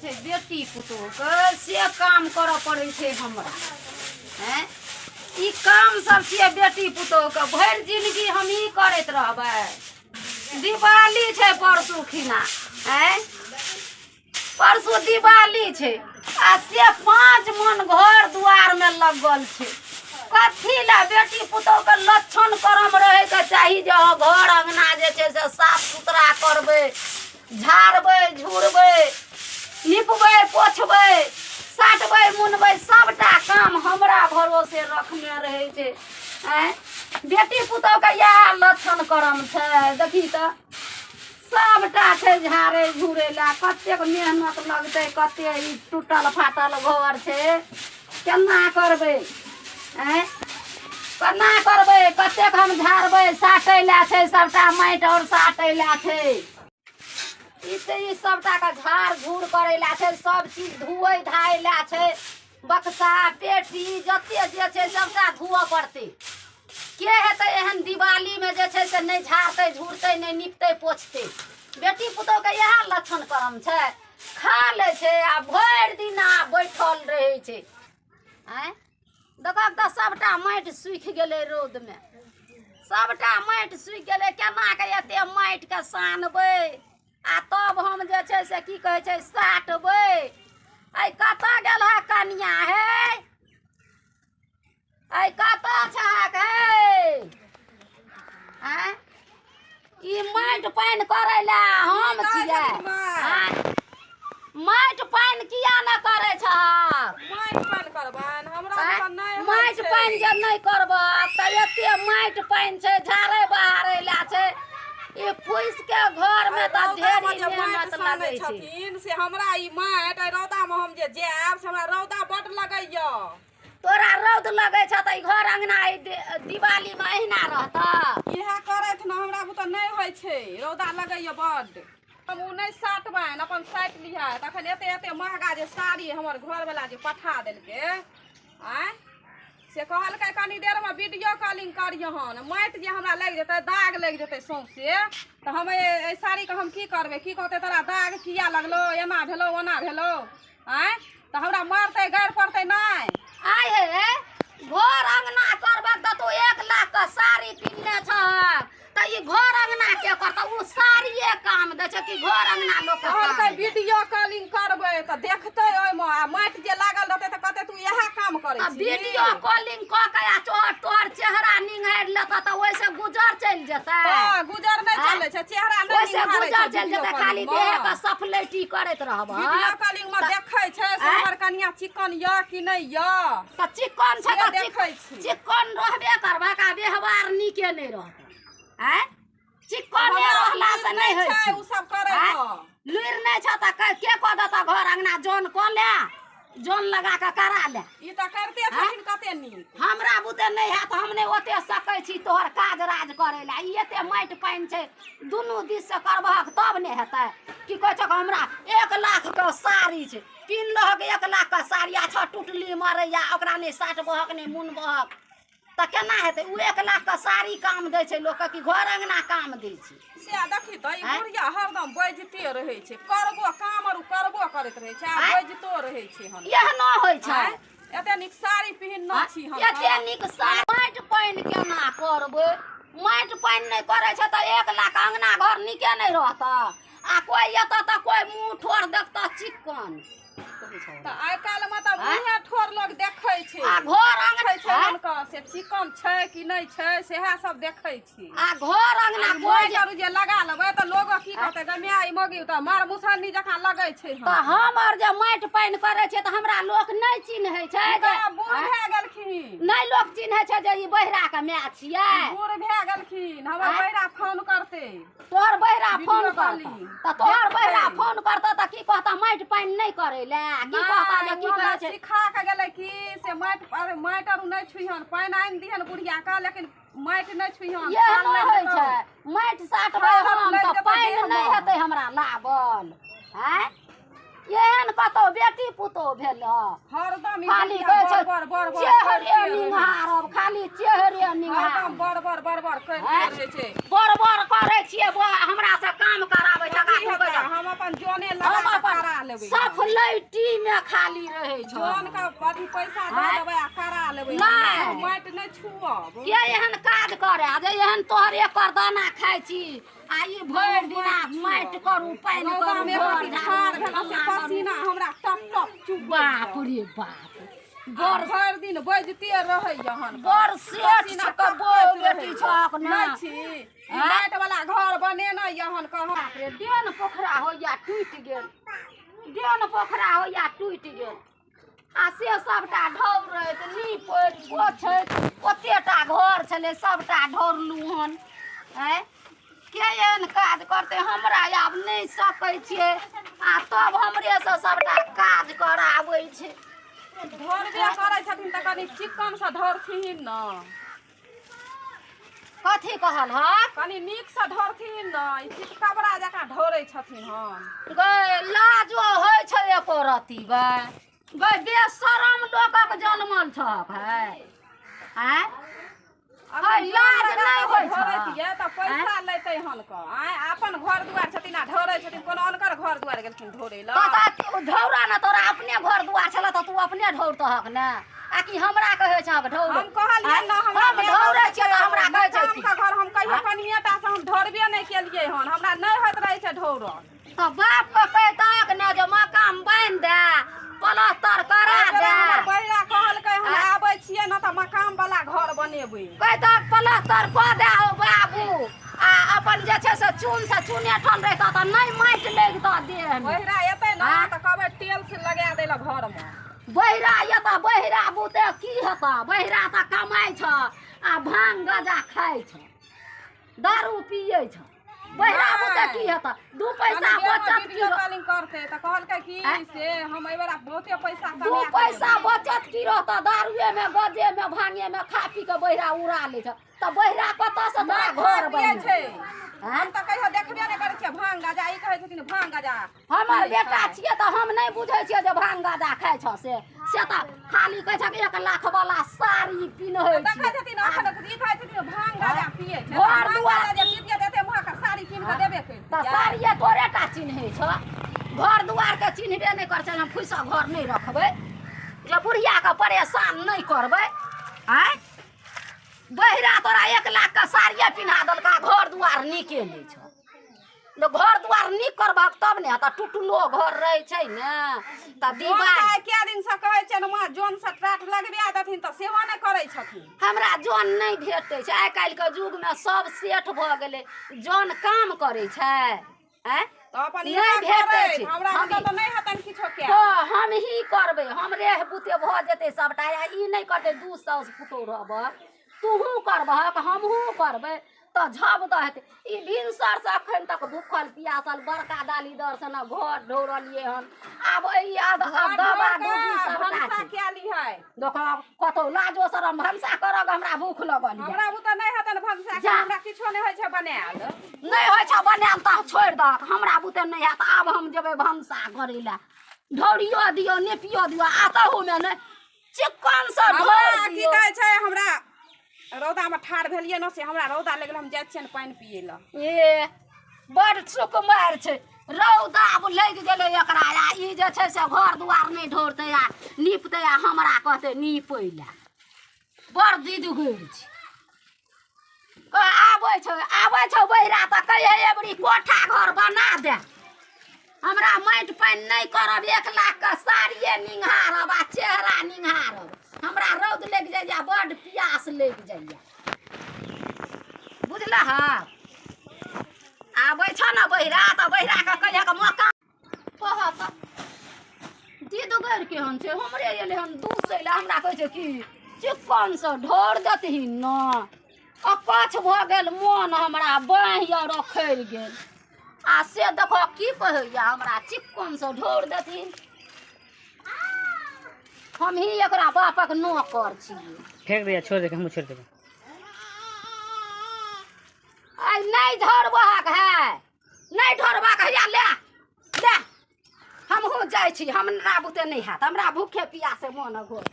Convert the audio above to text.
छै बेटी पुतोहके से काम करऽ पड़ै छै हमरा। हैं ई काम सब छियै बेटी पुतोहके, भरि जिंदगी हम ई करैत रहबै। दिवाली छै परसू खिना, हैं परसू दिवाली छै आ से 5 मन घर दुआर में लगल छै। कथी ला बेटी पुतोहके लक्षण कर्म रहैके चाही जे घर अंगना जे छै से साफ सुथरा करबै, झाड़बै झुड़बै, निपबै पोछबै, साटबै मुनबै, सबटा काम हमरा भरोसे रखने रहै छै। हैं बेटी पुतोहके इएह लक्षण कर्म छै। देखी तऽ सबटा छै झाड़ै झुड़ै ला, कतेक मेहनत लगतै, कते ई टूटल फाटल घर छै केना करबै। हैं केना करबै, कतेक हम झाड़बै साटै ला छै, सबटा माटि और साटै ला छै। ई सबटा के झाड़ झूड़ करे ला छै, सब चीज धुए धाय ला छै। बक्सा पेटी जते जे छै सबटा धुआ पड़तै। के हेतै एहन दिवाली में जे छै से नहीं झाड़तै झूड़तै नहीं निपतै पोछतै। बेटी पुतोहके इएह लक्षण कर्म छै। खा ले छै आ भरि दिना बैठल रहै छै। आँय देखब तऽ सबटा माटि सूखि गेलै रौद में, सबटा माटि सूखि गेलै। केना के एते माटि के सानबै आ तब हम जे छै से की कहै छै साटबै। आई कतऽ गेल है कनिया हे, आई कतऽ छहक हे। आँय ई माटि पानि करै ला हम छियै। माटि पानि किया न करै छहक? माटि पानि जे नहीं करबह तऽ एते माटि पानि छै झाड़ै बहारै ला छै। ई फूस के घर में तऽ ढेरी मेहनत लगै छै। से हमरा ई माटि रौदा में हम जे जायब से हमरा रौदा बड लगैया। तोरा रौद लगै छ तऽ घर अंगना दिवाली में अहिना रहता। इएह करैत न हमरा बुते नहीं होइ छै, रौदा लगैया बड। हम उ नहीं साटबनि, अपन साटि लिहा। तखन एते एते महंगा जे साड़ी हमर घर वाला जे पठा देलकै, आँय से कहलकै कनी देर में वीडियो कॉलिंग करियहन। माटि जे हमरा लग जेतै दाग लग जेतै सौंसे तऽ हम एहि साड़ी के हम की करबै? की कहतै तोरा दाग किया लगलो, एना भेलो ओना भेलो? आँय तऽ हमरा मारतै गारि पड़तै नहीं? आय हे घर अंगना करबक तऽ तू 1 लाख का साड़ी पिन्हने छहक तऽ ई घर अंगना के करता? उ साड़िए काम दै छै कि घर अंगना लोक कहलकै वीडियो कॉलिंग करबै तऽ देखतै ओइमे। आ माटि जे लागल रहतै तऽ कहतै तू इएह काम करै छी। वीडियो कॉलिंग क के आ तोहर चेहरा निंघारि लेता तऽ ओइसे गुजर चलि जेतै। गुजर नहीं चलै छै, चेहरा नहीं ओइसे गुजर चलि जेतै, खाली देह के सफलेटी करैत रहबह। वीडियो कॉलिंग में देखै छै से हमर कनिया चिकन य कि नहीं य। तऽ चिकन छै तऽ देखै छी। चिकन रहबे करबा का व्यवहार नीके नहीं रहतै। हैं चिकन ने रहला से नहीं होइ छै। उ सब करै छ लुइर नहीं छ त के क देता घर अंगना जोन क ले, जोन लगा के करा ले। ई त करते छथिन कते नीक। हमरा बुते नहीं है तो हम नहीं ओते सकै छी तोहर काज राज करे ला। ई एते माटि पानि छै, दुनू दिस से करबहक तब ने हेतै। की कहै छ हमरा 1 लाख के साड़ी छै, पिन्हलहक 1 लाख के साड़ी आ छ टुटली मरैया, ओकरा नहीं साटबहक नहीं मुनबहक तऽ केना हेतै? उ 1 लाख के साड़ी काम दै छै लोक के कि घर अंगना काम दै छै? से देखी त ई बुढ़िया हरदम बजते रहै छै, करबो काम आर करबो करैत रहै छै आ बजतो रहै छै। हम एहनो होइ छै। एते नीक साड़ी पहिनने छी हम। एते नीक साड़ी माटि पानि केना करबै? माटि पानि नहीं करै छै तऽ 1 लाख अंगना घर नीके नहीं रहता। आ कोई एता तऽ कोई मुंह ठोर देखता चिकन। त आइ काल्हि में त मुँहे ठोर लोग देखै छै। आ घर अंगना छै हुनका से चिकन छै कि नहीं छै सेहा सब देखै छी। आ घर अंगना कोई माटि जे लगा लेबै तऽ लोग की कहतै गमिया ई मगी त मार मुसहनी जकाँ लगै छै। तऽ हम आर जे माटि पानि करै छै तऽ हमरा लोक नहीं चिन्है छै जे बूढ़ भए गेलखिन। नहीं लोक चिन्है छै जे ई बहिरा के माय छियै। बूढ़ भए गेलखिन, हमर बहिरा फोन करतै। तोहर बहिरा फोन करता कॉलिंग। तऽ तोहर बहिरा फोन करता तऽ की कहता माटि पानि नहीं करे ले? की कहता जे की कहै छै सिखा के गेलै कि से माटि माटि आर नहीं छुइहन, पानि आनि दिहन बुढ़िया का, लेकिन माटि नहीं छुइहन। ये न होइ छै माटि साटबै हम तऽ पानि नहीं हेतै हमरा लागल। हैं एहन कतौ बेटी पुतोह भेल हरदम खाली कहै छै चेहरे निंघारब, खाली चेहरे निंघारब, बड़ बड़ करते रहै छै। बड़ करै छियै हमरा से काम कराबै हम अपन जोने लगा के करा लेबै। सफल अभी पैसा दे देबै आ करा लेबै नहीं। माटि नहीं छुअब के एहन काज करे जे एहन तोहरे करदाना खाइ छी आ ई भरि दिना माटि करू पानि रौदा करू में घर एक ठाढ़ भेला से झाड़ू। पसीना हमरा टप टप चुब बाप रे बाप गर भरि दिन बजते रहै हन बड़ सेठ छक बौ बेटी छक ना नहीं छी माटि वाला घर बनेना यहन कह रे डेन पोखरा होइया टूटि गेल डेन पोखरा होइया टूटि गेल आ से सबटा ढौरैत नीपैत पोछैत ओतेटा घर छलै सबटा ढौरलू हन आँय के एहन काज करतै हमरा आब नहि सकै छियै आ तब हमरे से सबटा काज कराबै छै ढोरबे करै छथिन तऽ कनि चिक्कन से ढोरथिन न कथी कहल ह कनि नीक से ढोरथिन न ई चितकबरा जकाँ ढोरै छथिन हन गै लाजो होइ छै एको रती गै बेशरम लोकक जन्मल छक है आँय अगर लाज नहि होइ छै। ढोरैतियै तऽ पैसा लैतै हन क आँय अपन घर दुआर छथिन आ ढोरै छथिन कोनो अनकर घर दुआर गेलखिन ढोरै लए ढौरा न तोरा अपने घर दुआर छल तऽ तू अपने ढौरतहक ने आ कि हमरा कहै छहक ढौर हम कहलियै न हम ढौरै छियै तऽ हमरा कहै छै कि हमका घर हम कहियो कनिएटा से हम ढोरबे नहि केलियै हन हमरा नहि होइत रहै छै ढौरल तऽ बाप के कहितहक ने जे मकान बान्हि दे पलस्तर करा दे बहिरा कहलकै हम आबै छियै न तऽ मकान वाला घर बनेबै कहितहक पलस्तर कऽ दे हो बाबू आ अपन जे छै से चूने ठन रहितह तऽ नहि माटि लगितह देह में बहिरा एतै न तऽ कहबै तेल से लगा दै लए घरमे बहिरा एतऽ बहिरा बुते की हेतऽ बहिरा तऽ कमाइ छ आ भांग गजा खाइ छ दारू पियै छ बहिरा बुते की हेतऽ दू पैसा बचत वीडियो कॉलिंग करते तऽ कहलकै कि से हम एहि बेरा बहुते पैसा दू पैसा बचत की रहतऽ दारूए में गजे में भांगे में खा पी के बहिरा उड़ा लै छ तऽ बहिरा कतऽ से तोरा घर बनै छै हम तऽ कहियो देखबे नहि करै छियै भांग गाजा ई कहै छथिन भांग गाजा हमर बेटा छियै तऽ हम नहि बुझै छियै जे भांग गाजा खाइ छ से तऽ खाली कहै छ 1 लाख वाला साड़ी पिन्है देखै छै छथिन अखन ई कहै छथिन भांग गाजा पियै छै घर भांग दुआर गाजा जे पियै देते मुहा के साड़ी कीन के देबे तऽ करि साड़िए तोरे टा चिन्है छ घर दुआरके चिन्हबे नहि करै छै हम फुसि घर नहि रखबै जे बुढ़ियाके परेशान नहि करबै आँय बहिरा तोरा 1 लाख के साड़िए पिन्हा देलका घर दुआर नीके नहि छ घर दुआर नीक करबहक तब ने तऽ टुटलो घर रहै छै ने तऽ दीवार कै दिन से कहै छै न मां जोन से टाट लगबा देथिन तऽ सेहो नहि करै छथिन हमरा जौन नहि भेटै छै आइ काल्हिके युगमे सब सेठ भऽ गेलै जौन काम करै छै आँय तऽ अपन नहि भेटै छै हमरा हम तऽ नहि हेतन किछो के हम ही करबै हमरे बुते भऽ जेतै सबटा ई नहि करतै 2 साउस पुतहु रहबह तूहू करबहक हमहूँ करबै तऽ झब दऽ हेतै ई भिनसर से अखन तक भूखल पियासल बड़का डालीदार से न घर ढौरलियै हन आब ई दबा डूबी सबटा छै क्या लिहै देखो कतौ लाजो शरम भनसा करब हमरा भूख लगल यऽ। हमरा बुते नहि हेतन भनसा के हमरा किछो नहि होइ छै बनायल नहीं हो छ बनाएल तऽ छोड़ि दहक हमरा बुते नहीं हैत आब हम जेबै भनसा करै लए ढौरियो दियो नेपियो दियो आतहु में नहीं चिक्कन से ढौर की दियो कहै छै हमरा रौदा में ठाढ़ भेलियै न से हमरा रौदा लगल हम जाइ छियन पानि पियै लए ए बड़ सुकुमार छै रौदा अब लग गेलै एकरा आ ई जे छै से घर दुआर नहीं ढौरतै आ नीपतै आ हमरा कहतै नीपै लए बड़ दीदगैर छै आबै छै बहिरा तऽ कहिए एबरी कोठा घर बना दे हमरा माटि पानि नहीं करब 1 लाख के साड़िए निंघारब आ चेहरा निंघारब हमरा रौद लग जाइए बड़ प्यास लग जाइए बुझलह आबै छ न बहिरा तऽ बहिरा के कहिया के मौका कहत दीदगैर केहन छै हमरे एलै हन दूसै लए हमरा कहै छै कि चिक्कन से ढोर देतही न अकछ भऽ गेल मोन हमरा बाँहि और रखैर गेल आ से देखो की कहैया हमरा चिक्कन से ढोर देथिन हम ही एकरा बापक नौकर छियै फेंक दिया छोड़ दे हम छोड़ देबे आई नहीं ढोरबहक है नहीं ढोरबहक है ले ले हमहूँ जाइ छी हमरा बुते नहीं हैत हमरा भूखे पियासे मोन घोर